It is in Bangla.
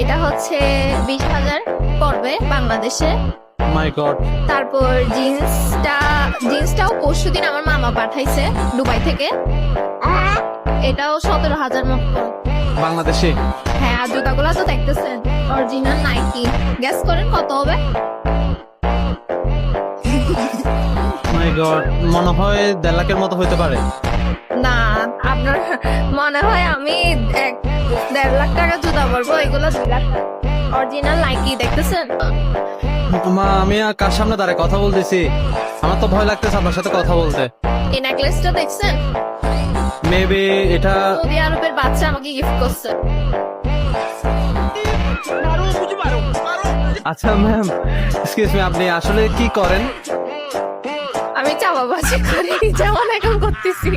এটা হচ্ছে 20,000 পড়বে বাংলাদেশে। মাই গড। তারপর জিন্সটাও পরশুদিন আমার মামা পাঠাইছে দুবাই থেকে, এটাও 17,000 মতো পড়বে। বাংলাদেশে? হ্যাঁ, আর জুতাগুলো তো দেখতেছেন অরিজিনাল নাইকি। গ্যাস করেন কত হবে? মাই গড, মনে হয় 1.5 লাখের মতো হইতে পারে। না, আপনার মনে হয় আমি 1.5 লাখ টাকা জুতা পরবো? এগুলো 2 লাখ অরিজিনাল নাইকি, দেখতেছেন? মা, আমি আর কার সামনে দাঁড়ায় কথা বলতেছি? আমার তো ভয় লাগতেছে আপনার সাথে কথা বলতে। এই নেকলেসটা দেখছেন? মেবি এটা সৌদি আরবের বাচ্চা আমাকে গিফট করছে। আচ্ছা ম্যাম, এক্সকিউজ মি, আপনি আসলে কি করেন? আমি চাপাবাজি করি, যেমন এখন করতেছি।